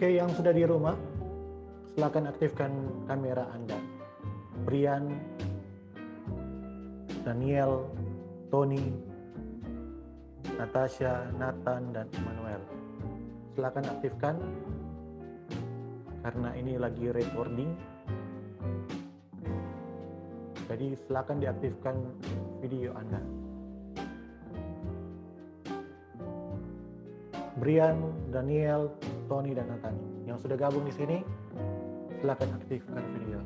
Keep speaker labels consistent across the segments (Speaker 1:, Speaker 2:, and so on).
Speaker 1: Oke, yang sudah di rumah, silakan aktifkan kamera Anda. Brian, Daniel, Tony, Natasha, Nathan, dan Emmanuel. Silakan aktifkan karena ini lagi recording. Jadi silakan diaktifkan video Anda. Brian, Daniel, Tony, dan Nathan yang sudah gabung di sini, silakan aktifkan video.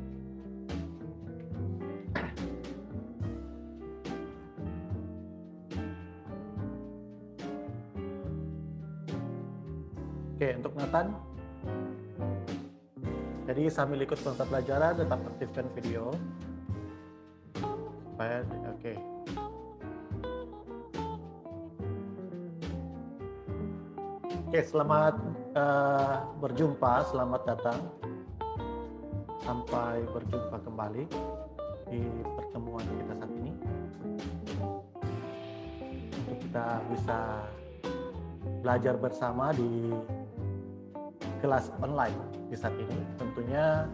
Speaker 1: Oke, untuk Nathan, jadi sambil ikut peserta pelajaran tetap aktifkan video supaya oke. Oke, selamat berjumpa, selamat datang. Sampai berjumpa kembali di pertemuan kita saat ini. Untuk kita bisa belajar bersama di kelas online di saat ini. Tentunya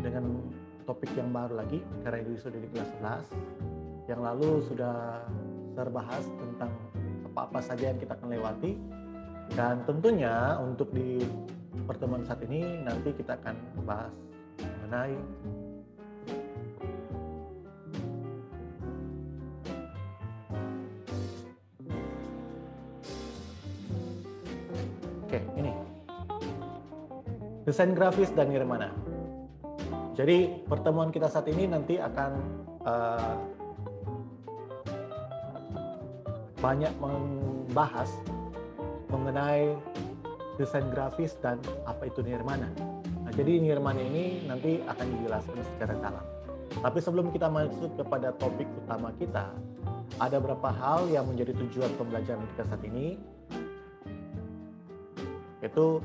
Speaker 1: dengan topik yang baru lagi, karena ini sudah di kelas 11. Yang lalu sudah terbahas tentang apa-apa saja yang kita akan lewati. Dan tentunya untuk di pertemuan saat ini nanti kita akan bahas mengenai ini desain grafis dan nirmana. Jadi pertemuan kita saat ini nanti akan banyak membahas mengenai desain grafis dan apa itu nirmana. Nah, jadi nirmana ini nanti akan dijelaskan secara dalam. Tapi sebelum kita masuk kepada topik utama kita, ada beberapa hal yang menjadi tujuan pembelajaran kita saat ini. Yaitu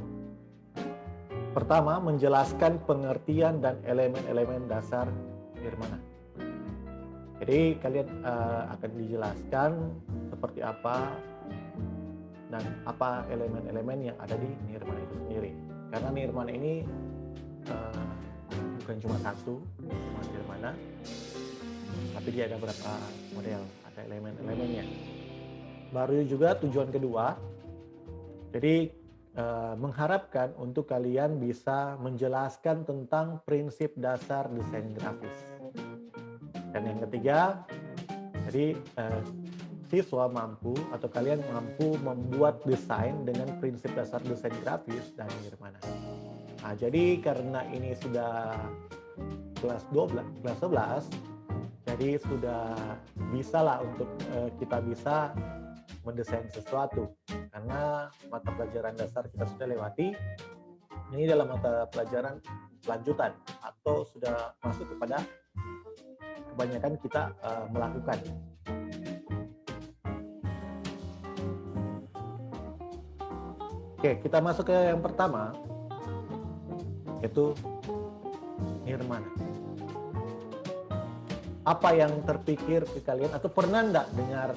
Speaker 1: pertama, menjelaskan pengertian dan elemen-elemen dasar nirmana. Jadi kalian akan dijelaskan seperti apa dan apa elemen-elemen yang ada di nirmana itu sendiri. Karena nirmana ini bukan cuma satu, cuma nirmana, tapi dia ada beberapa model, ada elemen-elemennya. Baru juga tujuan kedua, jadi mengharapkan untuk kalian bisa menjelaskan tentang prinsip dasar desain grafis. Dan yang ketiga, jadi siswa mampu atau kalian mampu membuat desain dengan prinsip dasar desain grafis dan nirmana. Nah, jadi karena ini sudah kelas 11, jadi sudah bisa lah untuk kita bisa mendesain sesuatu. Karena mata pelajaran dasar kita sudah lewati, ini dalam mata pelajaran lanjutan atau sudah masuk kepada kebanyakan kita melakukan. Oke, kita masuk ke yang pertama, yaitu nirmana. Apa yang terpikir ke kalian atau pernah enggak dengar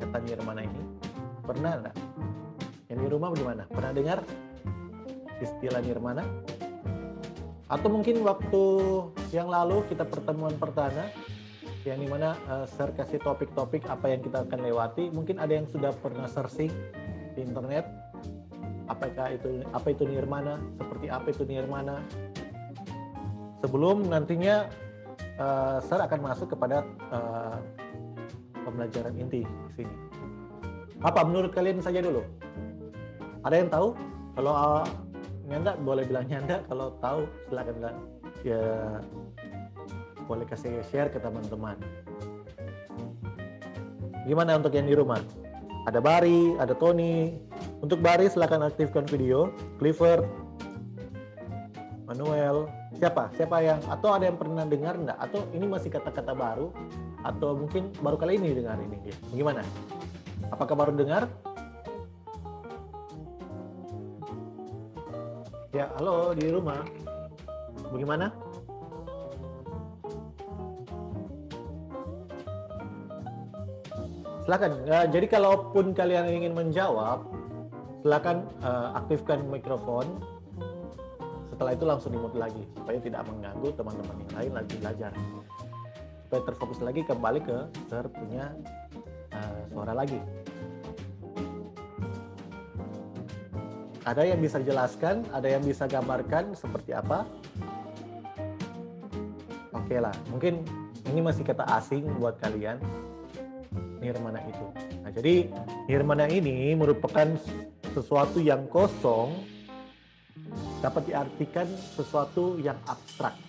Speaker 1: kata nirmana ini? Pernah enggak? Yang di rumah bagaimana? Pernah dengar istilah nirmana? Atau mungkin waktu yang lalu kita pertemuan pertama, yang dimana share kasih topik-topik apa yang kita akan lewati, mungkin ada yang sudah pernah searching di internet, apa itu nirmana, seperti apa itu nirmana. Sebelum nantinya saya akan masuk kepada pembelajaran inti di sini. Apa menurut kalian saja dulu? Ada yang tahu? Kalau Nyanda boleh bilang Nyanda, kalau tahu silakan bilang. Ya boleh kasih share ke teman-teman. Gimana untuk yang di rumah? Ada Bari, ada Tony. Untuk Bari silakan aktifkan video. Clifford, Manuel, siapa yang atau ada yang pernah dengar enggak? Atau ini masih kata-kata baru? Atau mungkin baru kali ini dengar ini dia? Gimana? Apakah baru dengar? Ya, halo di rumah. Bagaimana? Silakan. Jadi kalaupun kalian ingin menjawab, silakan aktifkan mikrofon. Setelah itu langsung di-mute lagi supaya tidak mengganggu teman-teman yang lain lagi belajar. Supaya terfokus lagi kembali ke Sir punya suara lagi. Ada yang bisa jelaskan, ada yang bisa gambarkan seperti apa? Oke lah, mungkin ini masih kata asing buat kalian, nirmana itu. Nah, jadi nirmana ini merupakan sesuatu yang kosong, dapat diartikan sesuatu yang abstrak.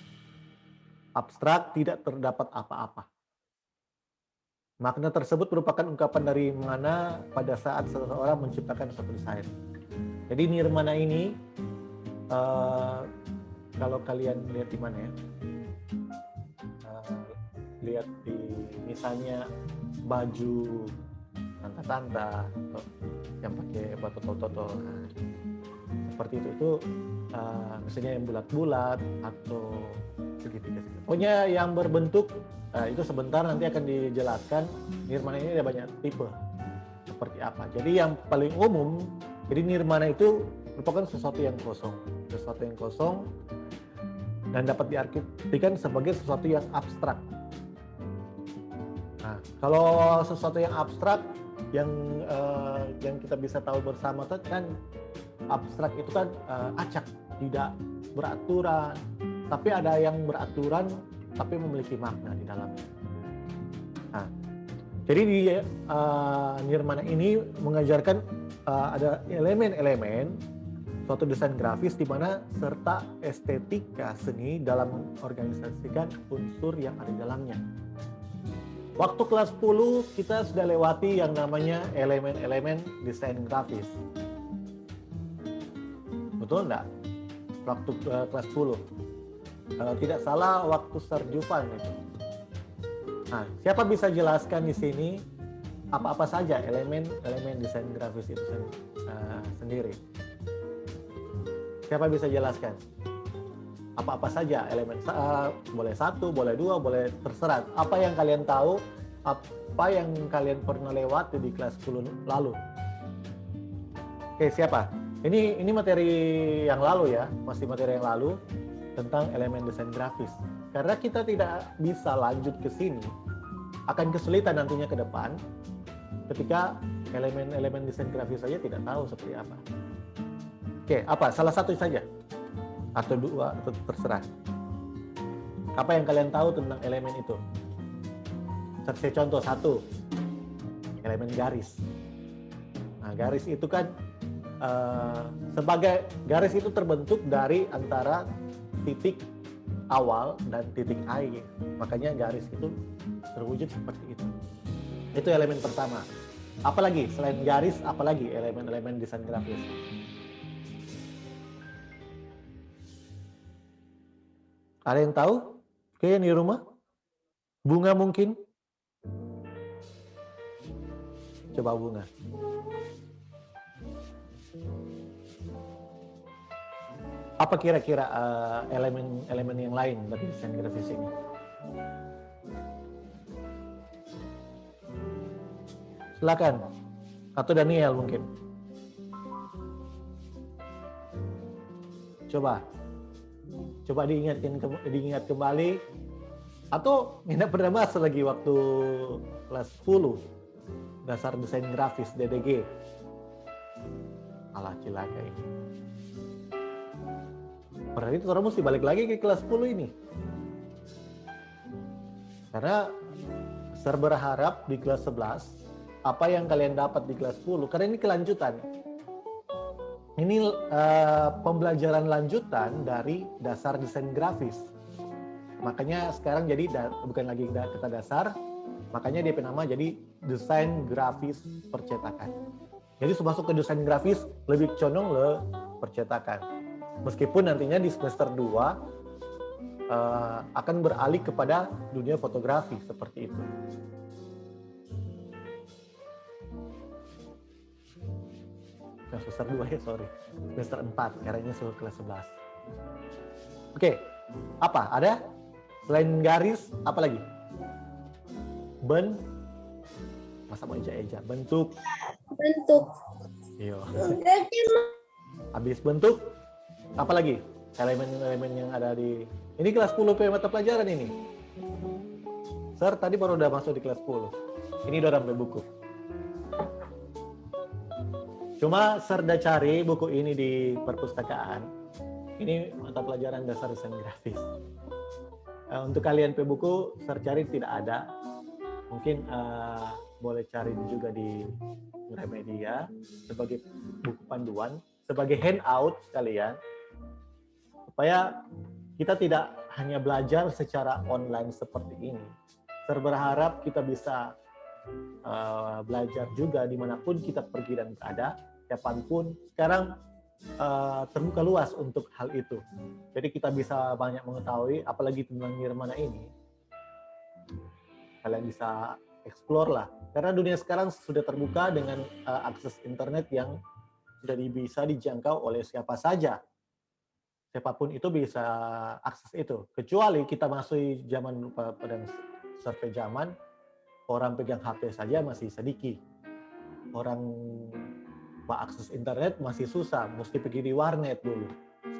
Speaker 1: Abstrak, tidak terdapat apa-apa. Makna tersebut merupakan ungkapan dari mana pada saat seseorang menciptakan suatu desain. Jadi nirmana ini, kalau kalian lihat di mana ya, lihat di misalnya baju tanta-tanta yang pakai batu toto, nah, seperti itu misalnya yang bulat-bulat atau segitiga. Pokoknya yang berbentuk itu sebentar nanti akan dijelaskan. Nirmana ini ada banyak tipe seperti apa. Jadi yang paling umum, jadi nirmana itu merupakan sesuatu yang kosong dan dapat diartikan sebagai sesuatu yang abstrak. Nah, kalau sesuatu yang abstrak yang kita bisa tahu bersama kan, abstrak itu kan acak, tidak beraturan, tapi ada yang beraturan tapi memiliki makna di dalamnya. Nah, jadi di nirmana ini mengajarkan ada elemen-elemen suatu desain grafis di mana serta estetika seni dalam mengorganisasikan unsur yang ada di dalamnya. Waktu kelas 10 kita sudah lewati yang namanya elemen-elemen desain grafis. Betul enggak? Waktu kelas 10. Tidak salah waktu Sarjufan itu. Nah, siapa bisa jelaskan di sini apa-apa saja elemen desain grafis itu sendiri? Siapa bisa jelaskan? Apa-apa saja elemen, boleh satu, boleh dua, boleh terserah. Apa yang kalian tahu, apa yang kalian pernah lewati di kelas 10 lalu? Oke, siapa? Ini materi yang lalu ya, masih materi yang lalu tentang elemen desain grafis. Karena kita tidak bisa lanjut ke sini, akan kesulitan nantinya ke depan ketika elemen-elemen desain grafis saja tidak tahu seperti apa. Oke, apa? Salah satu saja? Atau dua, atau terserah. Apa yang kalian tahu tentang elemen itu? Saya contoh satu, elemen garis. Nah, garis itu kan sebagai garis itu terbentuk dari antara titik awal dan titik akhir. Makanya garis itu terwujud seperti itu. Itu elemen pertama. Apalagi selain garis, apalagi elemen-elemen desain grafis? Ada yang tahu? Oke, di rumah? Bunga mungkin? Coba bunga. Apa kira-kira elemen yang lain dari desain grafis ini? Silakan. Atau Daniel mungkin. Coba diingat kembali. Atau tidak pernah bahas lagi waktu kelas 10 dasar desain grafis DDG. Alah, cilaka ini. Berarti itu mesti balik lagi ke kelas 10 ini. Karena saya berharap di kelas 11 apa yang kalian dapat di kelas 10, karena ini kelanjutan. Ini pembelajaran lanjutan dari dasar desain grafis. Makanya sekarang jadi bukan lagi kata dasar, makanya dia nama jadi desain grafis percetakan. Jadi masuk ke desain grafis lebih condong ke percetakan. Meskipun nantinya di semester 2 akan beralih kepada dunia fotografi seperti itu. Semester 2 ya, sorry. Semester 4, karena sudah kelas 11. Oke, apa? Ada? Selain garis, apa lagi? Masa mau eja-eja? Bentuk. Iya.
Speaker 2: Udah cuma.
Speaker 1: Habis bentuk, apa lagi? Elemen-elemen yang ada di... Ini kelas 10 mata pelajaran ini. Sir, tadi baru udah masuk di kelas 10. Ini udah sampai buku. Cuma Sir udah cari buku ini di perpustakaan. Ini mata pelajaran dasar desain grafis. Untuk kalian buku, Sir cari tidak ada. Mungkin boleh cari juga di Gramedia sebagai buku panduan, sebagai handout kalian, supaya kita tidak hanya belajar secara online seperti ini. Saya berharap kita bisa belajar juga dimanapun kita pergi dan berada, kapanpun. Sekarang terbuka luas untuk hal itu. Jadi kita bisa banyak mengetahui, apalagi tentang nirmana ini. Kalian bisa explore lah. Karena dunia sekarang sudah terbuka dengan akses internet yang sudah bisa dijangkau oleh siapa saja. Siapapun itu bisa akses itu. Kecuali kita masuk zaman pada survei zaman, orang pegang HP saja masih sedikit. Orang akses internet masih susah, mesti pergi di warnet dulu.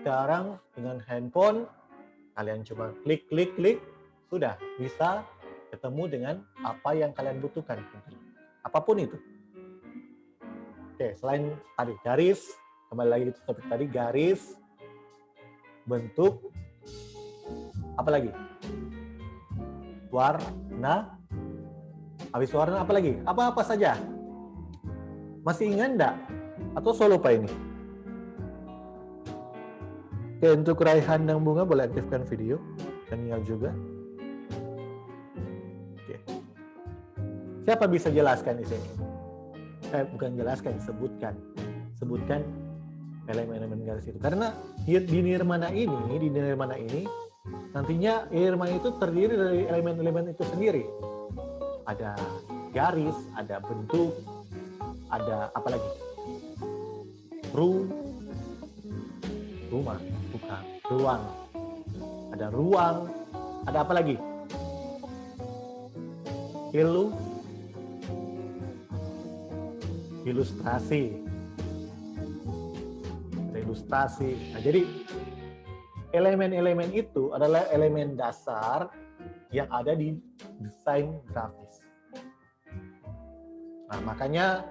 Speaker 1: Sekarang dengan handphone, kalian cuma klik, sudah bisa ketemu dengan apa yang kalian butuhkan. Apapun itu. Oke, selain tadi garis, kembali lagi ke topik tadi, garis, bentuk, apa lagi? Warna, habis warna apa lagi? Apa-apa saja? Masih ingat enggak? Atau solo lupa ini? Oke, untuk Raihan dan Bunga boleh aktifkan video. Daniel juga. Oke. Siapa bisa jelaskan di sini? Bukan jelaskan, sebutkan. Sebutkan elemen-elemen garis itu. Karena di nirmana ini nantinya nirmana itu terdiri dari elemen-elemen itu sendiri. Ada garis, ada bentuk, ada apa lagi? Rumah, bukan, ruang. Ada ruang, ada apa lagi? Ilustrasi. Nah, jadi elemen-elemen itu adalah elemen dasar yang ada di desain grafis. Nah, makanya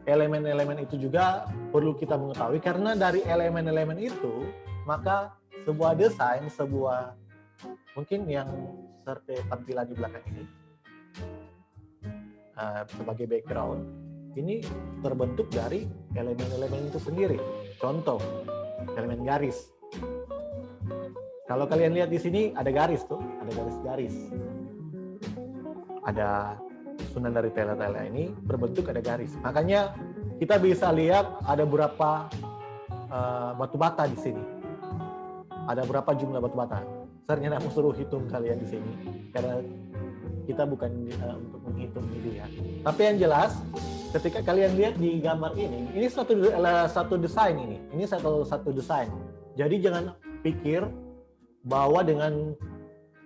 Speaker 1: elemen-elemen itu juga perlu kita mengetahui, karena dari elemen-elemen itu maka sebuah desain, mungkin yang seperti tampilan di belakang ini sebagai background, ini terbentuk dari elemen-elemen itu sendiri. Contoh, elemen garis. Kalau kalian lihat di sini ada garis tuh, ada garis-garis. Ada susunan dari tela-tela ini berbentuk ada garis. Makanya kita bisa lihat ada berapa batu bata di sini. Ada berapa jumlah batu bata. Saya mau suruh hitung kalian di sini karena kita bukan untuk menghitung ini ya. Tapi yang jelas, ketika kalian lihat di gambar ini satu desain ini. Ini satu desain. Jadi jangan pikir bahwa dengan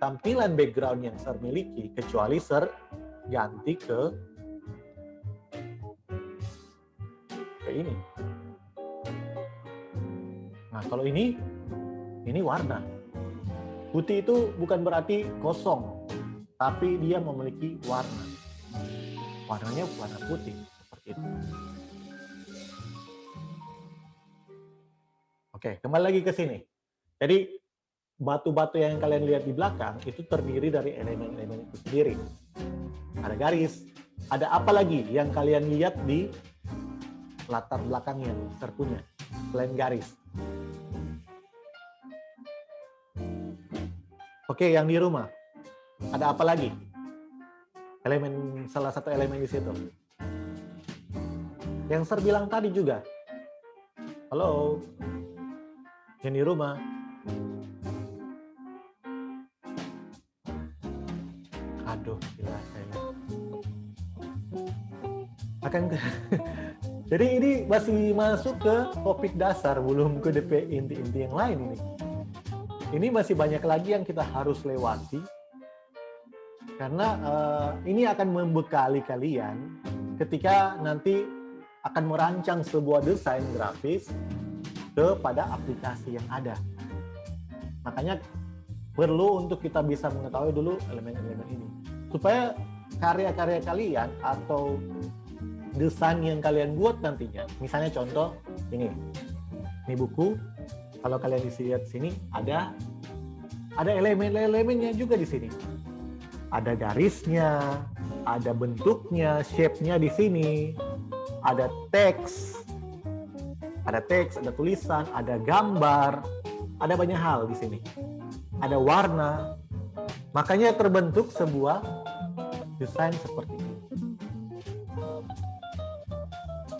Speaker 1: tampilan background yang Sir miliki, kecuali Sir ganti ke ini. Nah, kalau ini warna. Putih itu bukan berarti kosong, tapi dia memiliki warna. Warnanya warna putih, seperti itu. Oke, kembali lagi ke sini. Jadi, batu-batu yang kalian lihat di belakang itu terdiri dari elemen-elemen itu sendiri. Ada garis, ada apa lagi yang kalian lihat di latar belakangnya terpunya selain garis. Oke, yang di rumah ada apa lagi? Salah satu elemen di situ. Yang Sir bilang tadi juga. Halo, yang di rumah. Aduh, gila saya. Jadi ini masih masuk ke topik dasar, belum ke DP inti-inti yang lain ini. Ini masih banyak lagi yang kita harus lewati, karena ini akan membekali kalian ketika nanti akan merancang sebuah desain grafis kepada aplikasi yang ada. Makanya perlu untuk kita bisa mengetahui dulu elemen-elemen ini. Supaya karya-karya kalian atau desain yang kalian buat nantinya, misalnya contoh ini buku, kalau kalian lihat sini ada elemen-elemennya juga di sini. Ada garisnya, ada bentuknya, shape-nya di sini, ada teks, ada tulisan, ada gambar, ada banyak hal di sini. Ada warna. Makanya terbentuk sebuah desain seperti ini.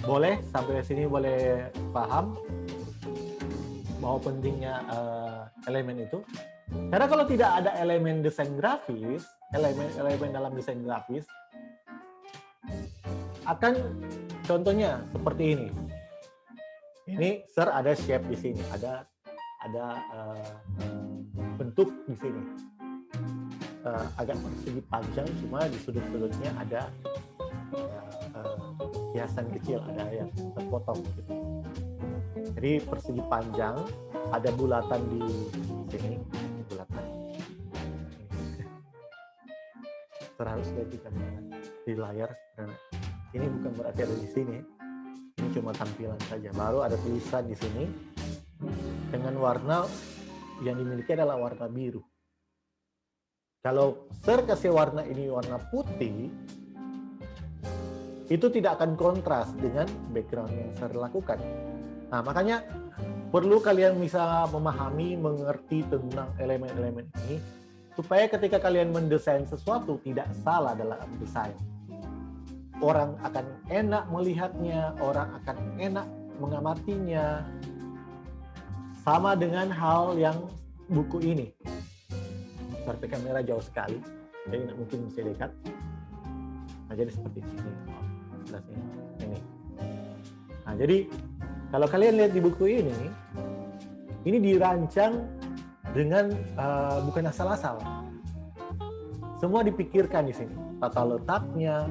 Speaker 1: Boleh sampai sini boleh paham bahwa pentingnya elemen itu. Karena kalau tidak ada elemen desain grafis, elemen dalam desain grafis, akan contohnya seperti ini. Ini ada shape di sini, ada bentuk di sini. Agak persegi panjang, cuma di sudut-sudutnya ada hiasan kecil, ada yang terpotong gitu. Jadi persegi panjang, ada bulatan di sini, bulatan. Harus lihat di layar, karena ini bukan berarti ada di sini. Ini cuma tampilan saja. Baru ada tulisan di sini dengan warna yang dimiliki adalah warna biru. Kalau Sir kasih warna ini warna putih, itu tidak akan kontras dengan background yang Sir lakukan. Nah, makanya perlu kalian bisa memahami, mengerti tentang elemen-elemen ini, supaya ketika kalian mendesain sesuatu tidak salah dalam desain. Orang akan enak melihatnya, orang akan enak mengamatinya. Sama dengan hal yang buku ini. Seperti kamera jauh sekali, jadi nggak mungkin bisa dekat. Nah, jadi seperti ini. Ini. Nah, jadi kalau kalian lihat di buku ini dirancang dengan bukan asal-asal. Semua dipikirkan di sini. Tata letaknya,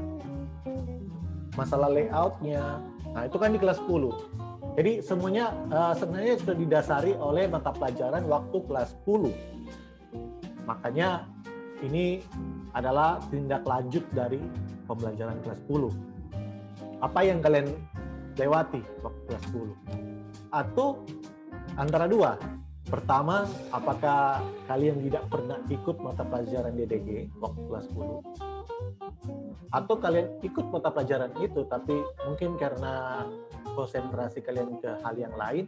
Speaker 1: masalah layoutnya. Nah, itu kan di kelas 10. Jadi semuanya sebenarnya sudah didasari oleh mata pelajaran waktu kelas 10. Makanya ini adalah tindak lanjut dari pembelajaran kelas 10. Apa yang kalian lewati waktu kelas 10? Atau antara dua. Pertama, apakah kalian tidak pernah ikut mata pelajaran DDG waktu kelas 10? Atau kalian ikut mata pelajaran itu, tapi mungkin karena konsentrasi kalian ke hal yang lain,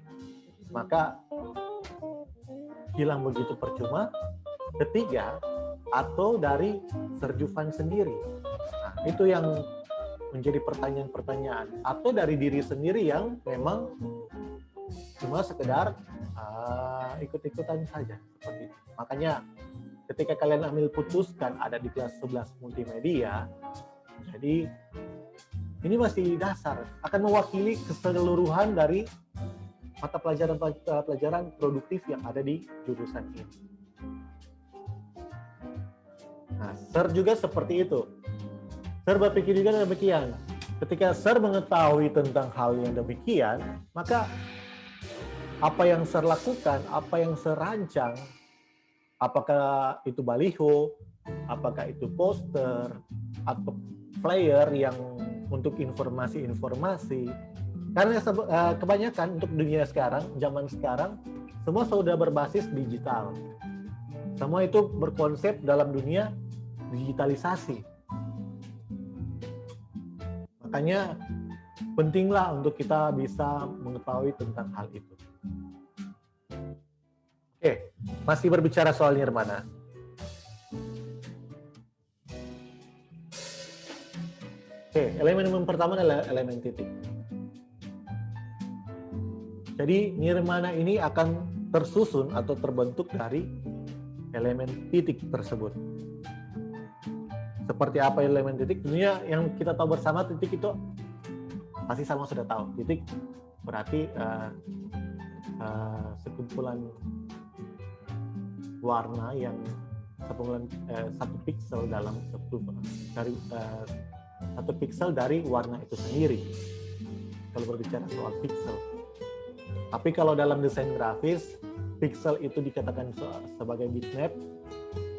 Speaker 1: maka hilang begitu percuma. Ketiga, atau dari Sir Dufan sendiri. Nah, itu yang menjadi pertanyaan-pertanyaan. Atau dari diri sendiri yang memang cuma sekedar ikut-ikutan saja. Seperti itu. Makanya ketika kalian ambil putuskan ada di kelas 11 multimedia, jadi ini masih dasar, akan mewakili keseluruhan dari mata pelajaran produktif yang ada di jurusan ini. Nah, Sir juga seperti itu. Sir berpikir juga demikian. Ketika Sir mengetahui tentang hal yang demikian, maka apa yang Sir lakukan, apa yang Sir rancang, apakah itu baliho, apakah itu poster, atau flyer yang untuk informasi-informasi. Karena kebanyakan untuk dunia sekarang, zaman sekarang, semua sudah berbasis digital. Semua itu berkonsep dalam dunia digitalisasi. Makanya pentinglah untuk kita bisa mengetahui tentang hal itu. Oke, masih berbicara soal nirmana. Oke, elemen yang pertama adalah elemen titik. Jadi nirmana ini akan tersusun atau terbentuk dari elemen titik tersebut. Seperti apa elemen titik? Tentunya yang kita tahu bersama, titik itu pasti sama sudah tahu. Titik berarti sekumpulan warna yang satu piksel dalam satu piksel dari warna itu sendiri. kalau berbicara soal pixel. Tapi kalau dalam desain grafis, pixel itu dikatakan sebagai bitmap,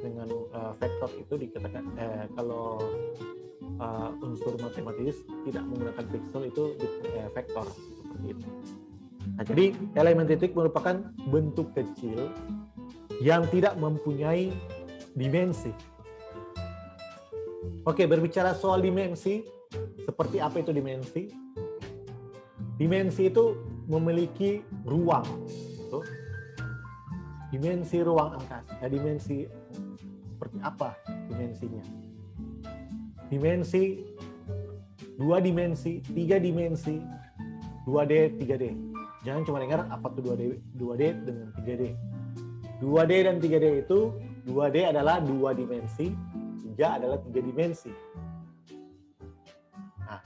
Speaker 1: dengan vektor itu dikatakan kalau unsur matematis tidak menggunakan pixel itu vektor seperti itu. Nah, jadi elemen titik merupakan bentuk kecil yang tidak mempunyai dimensi. Oke, berbicara soal dimensi, seperti apa itu dimensi? Dimensi itu memiliki ruang. Gitu. Dimensi ruang angkasa. Nah, dimensi seperti apa dimensinya? Dimensi 2 dimensi, 3 dimensi, 2D, 3D. Jangan cuma dengar apa tuh 2D dengan 3D. 2D dan 3D itu, 2D adalah 2 dimensi, 3 adalah 3 dimensi. Nah,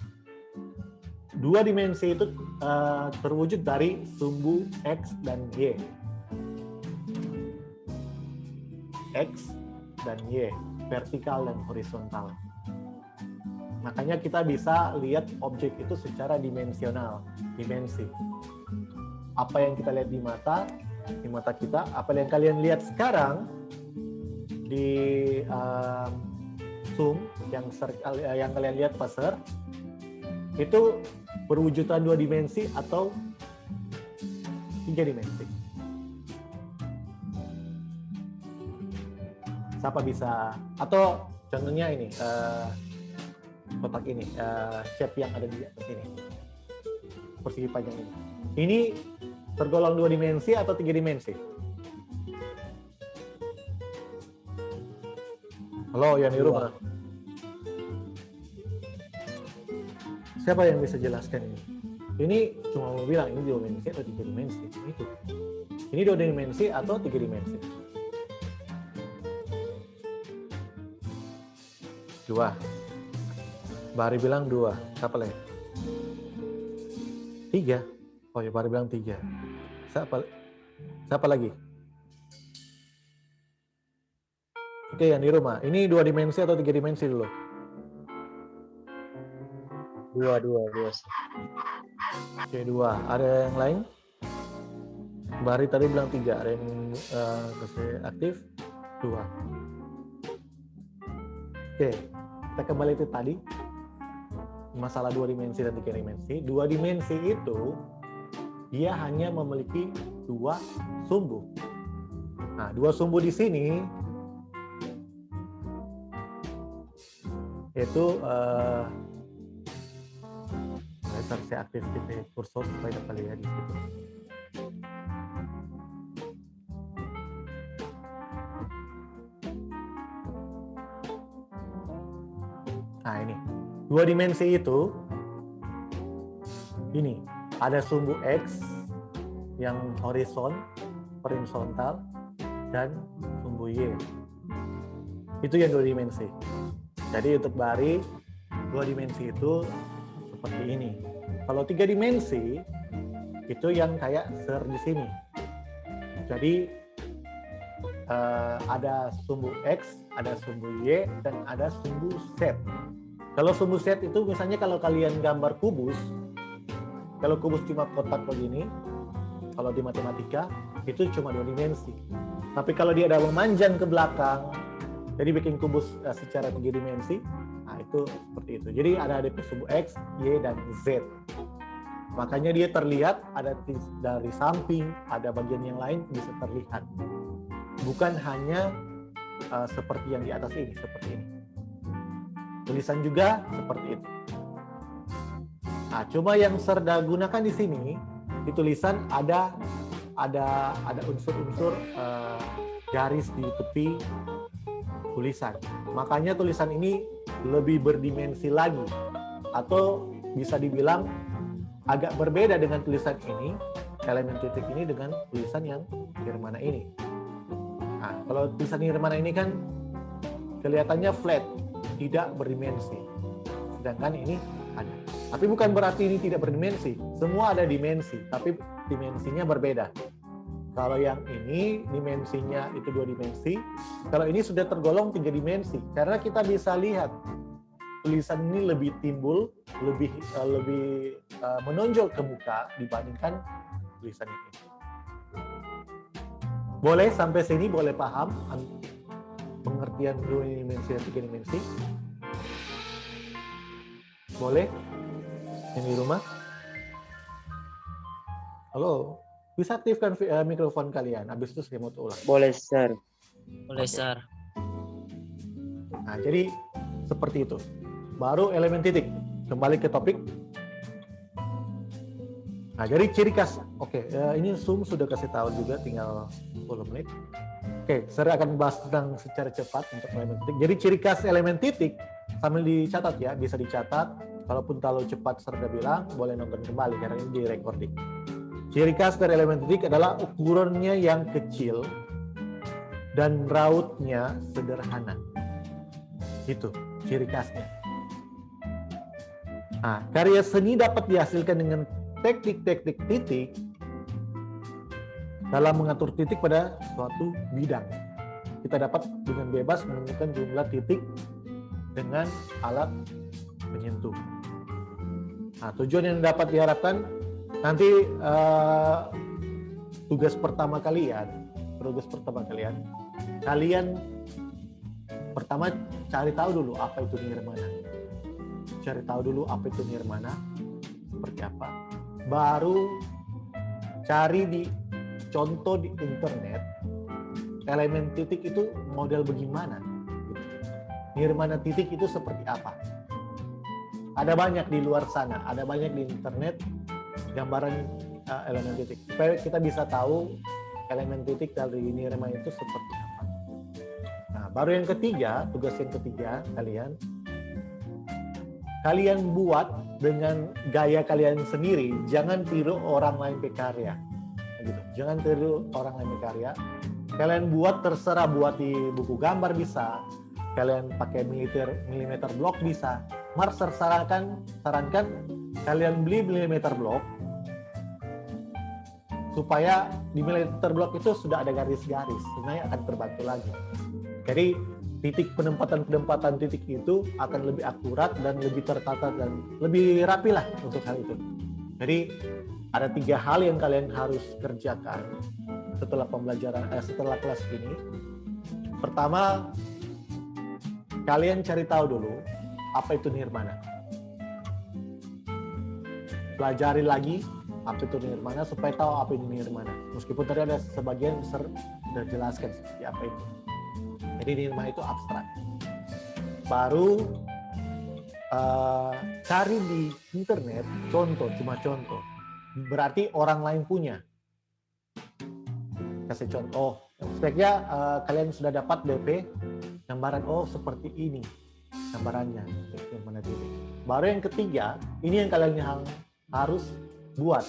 Speaker 1: 2 dimensi itu terwujud dari sumbu X dan Y. X dan Y, vertikal dan horizontal. Makanya kita bisa lihat objek itu secara dimensional, dimensi. Apa yang kita lihat di mata kita, apa yang kalian lihat sekarang di Zoom yang kalian lihat pasar, itu perwujudan 2 dimensi atau 3 dimensi. Siapa bisa, atau contohnya ini, kotak ini, shape yang ada di atas ini, persegi panjang ini. Ini tergolong 2 dimensi atau 3 dimensi? Halo, yang di rumah. Siapa yang bisa jelaskan ini? Ini cuma mau bilang ini 2 dimensi atau 3 dimensi? Itu. Ini 2 dimensi atau 3 dimensi? 2. Bahari bilang 2. Siapa lagi? 3. Oh ya, Bahari bilang 3. Siapa lagi? Oke, yang di rumah. Ini 2 dimensi atau 3 dimensi dulu?
Speaker 2: 2.
Speaker 1: Oke, 2. Ada yang lain? Bahari tadi bilang 3. Ada yang aktif? 2. Oke, kita kembali itu tadi. Masalah 2 dimensi dan 3 dimensi. 2 dimensi itu dia hanya memiliki 2 sumbu. Nah, 2 sumbu di sini yaitu saya aktif di kursor supaya dapat lihat di situ. Nah, ini 2 dimensi itu ini ada sumbu X yang horizontal dan sumbu Y. Itu yang 2 dimensi. Jadi untuk Bahari 2 dimensi itu seperti ini. Kalau 3 dimensi itu yang kayak di sini. Jadi ada sumbu X, ada sumbu Y, dan ada sumbu Z. Kalau sumbu Z itu misalnya kalau kalian gambar kubus, kalau kubus cuma kotak begini, kalau di matematika itu cuma 2 dimensi. Tapi kalau dia ada memanjang ke belakang, jadi bikin kubus secara 3 dimensi, nah itu seperti itu. Jadi ada sumbu X, Y, dan Z. Makanya dia terlihat ada dari samping, ada bagian yang lain bisa terlihat. Bukan hanya seperti yang di atas ini, seperti ini. Tulisan juga seperti itu. Nah, cuma yang Serda gunakan di sini, di tulisan ada unsur-unsur garis di tepi tulisan. Makanya tulisan ini lebih berdimensi lagi, atau bisa dibilang agak berbeda dengan tulisan ini, elemen titik ini dengan tulisan yang Nirmana ini. Nah, kalau tulisan Nirmana ini kan kelihatannya flat, tidak berdimensi. Sedangkan ini ada. Tapi bukan berarti ini tidak berdimensi. Semua ada dimensi, tapi dimensinya berbeda. Kalau yang ini dimensinya itu 2 dimensi, kalau ini sudah tergolong 3 dimensi. Karena kita bisa lihat tulisan ini lebih timbul, lebih menonjol ke muka dibandingkan tulisan ini. Boleh sampai sini, boleh paham pengertian 2 dimensi dan 3 dimensi? Boleh? Yang di rumah? Halo, bisa aktifkan mikrofon kalian, habis itu saya mau ulang.
Speaker 2: Boleh, Sir.
Speaker 3: Boleh, Sir.
Speaker 1: Nah, jadi seperti itu. Baru elemen titik. Kembali ke topik. Nah, jadi ciri khas. Oke, ini Zoom sudah kasih tahu juga, tinggal 10 menit. Oke, saya akan bahas tentang secara cepat untuk elemen titik. Jadi ciri khas elemen titik, sambil dicatat ya, bisa dicatat. Kalaupun terlalu cepat saya sudah bilang, boleh nonton kembali karena ini di recording. Ciri khas dari elemen titik adalah ukurannya yang kecil dan rautnya sederhana. Itu ciri khasnya. Nah, karya seni dapat dihasilkan dengan teknik-teknik titik dalam mengatur titik pada suatu bidang. Kita dapat dengan bebas menemukan jumlah titik dengan alat penyentuh. Nah, tujuan yang dapat diharapkan nanti tugas pertama kalian pertama cari tahu dulu apa itu nirmana. Cari tahu dulu apa itu nirmana, seperti apa. Baru cari di contoh di internet elemen titik itu model bagaimana. Nirmana titik itu seperti apa. Ada banyak di luar sana, ada banyak di internet gambaran elemen titik. Supaya kita bisa tahu elemen titik dari nirmana itu seperti apa. Nah, baru yang ketiga, tugas yang ketiga kalian buat dengan gaya kalian sendiri, jangan tiru orang lain berkarya. Gitu. Jangan tiru orang lain berkarya. Kalian buat terserah, buat di buku gambar bisa, kalian pakai milimeter block bisa. Mars sarankan kalian beli milimeter block supaya di milimeter block itu sudah ada garis-garis, sebenarnya akan terbantu lagi. Jadi titik penempatan titik itu akan lebih akurat dan lebih tertata dan lebih rapi lah untuk hal itu. Jadi ada 3 hal yang kalian harus kerjakan setelah setelah kelas ini. Pertama, kalian cari tahu dulu apa itu nirmana. Pelajari lagi apa itu nirmana supaya tahu apa itu nirmana. Meskipun tadi ada sebagian sudah jelaskan seperti apa itu. Jadi nirmana itu abstrak. Baru cari di internet cuma contoh. Berarti orang lain punya. Kasih contoh. Speknya kalian sudah dapat DP gambaran, oh seperti ini gambarannya. Nirmana titik. Baru yang ketiga, ini yang kalian harus buat.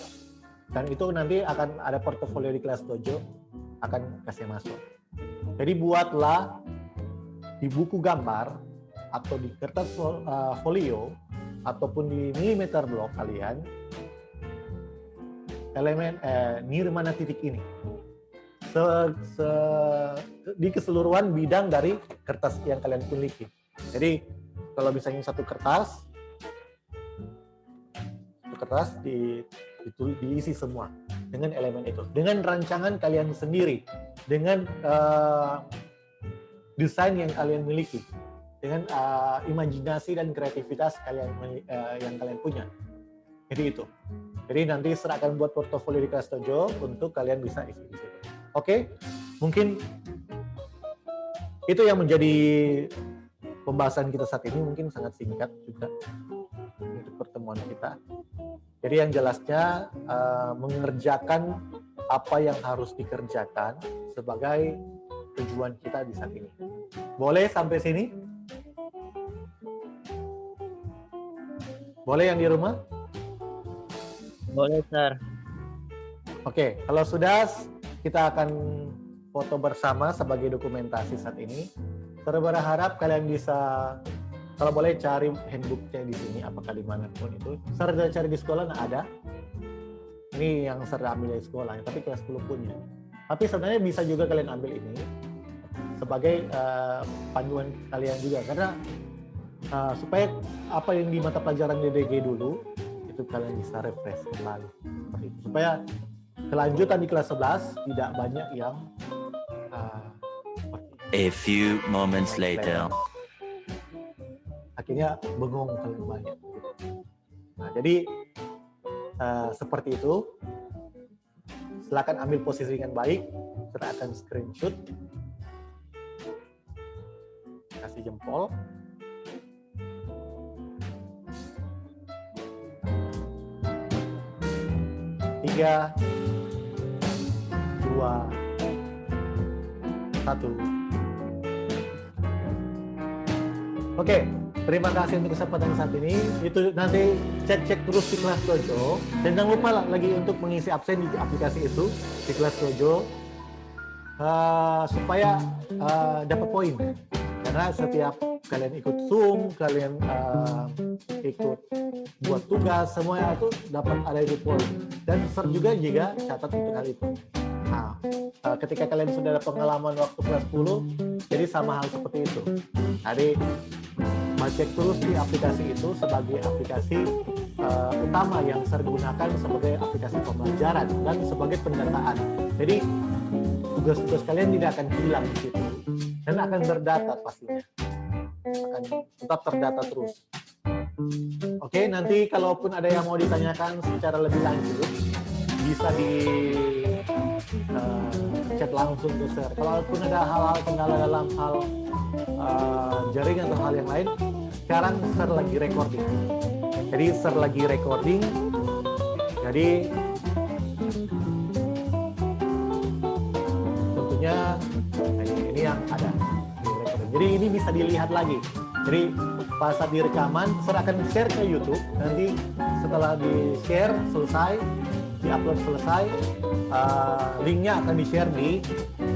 Speaker 1: Dan itu nanti akan ada portofolio di kelas dojo akan kasih masuk. Jadi buatlah di buku gambar atau di kertas folio ataupun di milimeter block kalian elemen nirmana titik ini di keseluruhan bidang dari kertas yang kalian miliki. Jadi kalau misalnya satu kertas diisi semua dengan elemen itu, dengan rancangan kalian sendiri, dengan desain yang kalian miliki, dengan imajinasi dan kreativitas yang kalian punya. Jadi itu. Jadi nanti saya akan buat portofolio di kelas dojo untuk kalian bisa isi di situ. Oke, mungkin itu yang menjadi pembahasan kita saat ini, mungkin sangat singkat juga untuk pertemuan kita. Jadi yang jelasnya mengerjakan apa yang harus dikerjakan sebagai tujuan kita di saat ini. Boleh sampai sini? Boleh yang di rumah?
Speaker 3: Boleh, Sir.
Speaker 1: Oke, kalau sudah kita akan foto bersama sebagai dokumentasi saat ini. Saya berharap kalian bisa, kalau boleh cari handbooknya di sini, apakah dimanapun itu. Saya sudah cari di sekolah, nggak ada. Ini yang saya ambil dari sekolah, tapi kelas 10 punya. Tapi sebenarnya bisa juga kalian ambil ini sebagai panduan kalian juga, karena supaya apa yang di mata pelajaran DDG dulu itu kalian bisa refresh kembali seperti itu, supaya kelanjutan di kelas 11 tidak banyak yang
Speaker 2: A few moments later.
Speaker 1: Akhirnya bengong kalian banyak. Nah, jadi seperti itu. Silakan ambil posisi dengan baik, kita akan screenshot, kasih jempol. Tiga, dua, satu. Oke, terima kasih untuk kesempatan saat ini. Itu nanti cek terus di kelas dojo. Dan jangan lupa lagi untuk mengisi absen di aplikasi itu di kelas dojo supaya dapat poin. Karena setiap kalian ikut Zoom, kalian ikut buat tugas, semuanya itu dapat ada itu poin. Dan juga catat untuk hal itu. Nah, ketika kalian sudah ada pengalaman waktu kelas 10, jadi sama hal seperti itu. Jadi cek terus di aplikasi itu sebagai aplikasi utama yang saya gunakan sebagai aplikasi pembelajaran dan sebagai pendataan. Jadi tugas-tugas kalian tidak akan hilang di situ dan akan terdata pastinya, akan tetap terdata terus. Oke, nanti kalaupun ada yang mau ditanyakan secara lebih lanjut bisa di chat langsung ke Sir. Kalaupun ada hal-hal kendala dalam hal jaringan atau hal yang lain, sekarang Sir lagi recording. Jadi Sir lagi recording. Jadi tentunya ini yang ada di recording. Jadi ini bisa dilihat lagi. Jadi pas saat di rekaman, Sir akan share ke YouTube. Nanti setelah di share selesai, di-upload selesai, linknya akan di-share di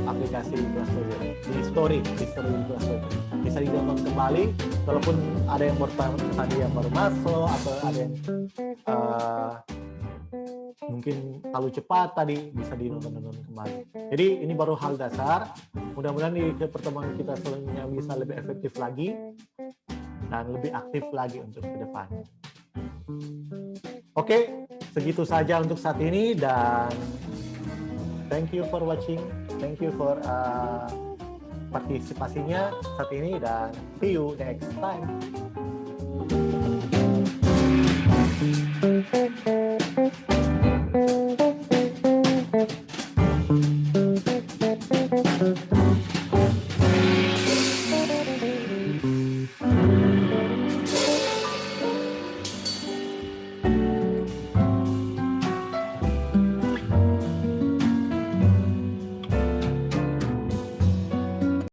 Speaker 1: aplikasi Kelas Dojo, di story Kelas Dojo. Bisa ditonton kembali, walaupun ada yang tadi yang baru masuk, atau ada yang mungkin terlalu cepat tadi, bisa dinonton kembali. Jadi ini baru hal dasar. Mudah-mudahan di pertemuan kita selanjutnya bisa lebih efektif lagi dan lebih aktif lagi untuk ke depan. Oke, segitu saja untuk saat ini dan thank you for watching, thank you for partisipasinya saat ini dan see you next time.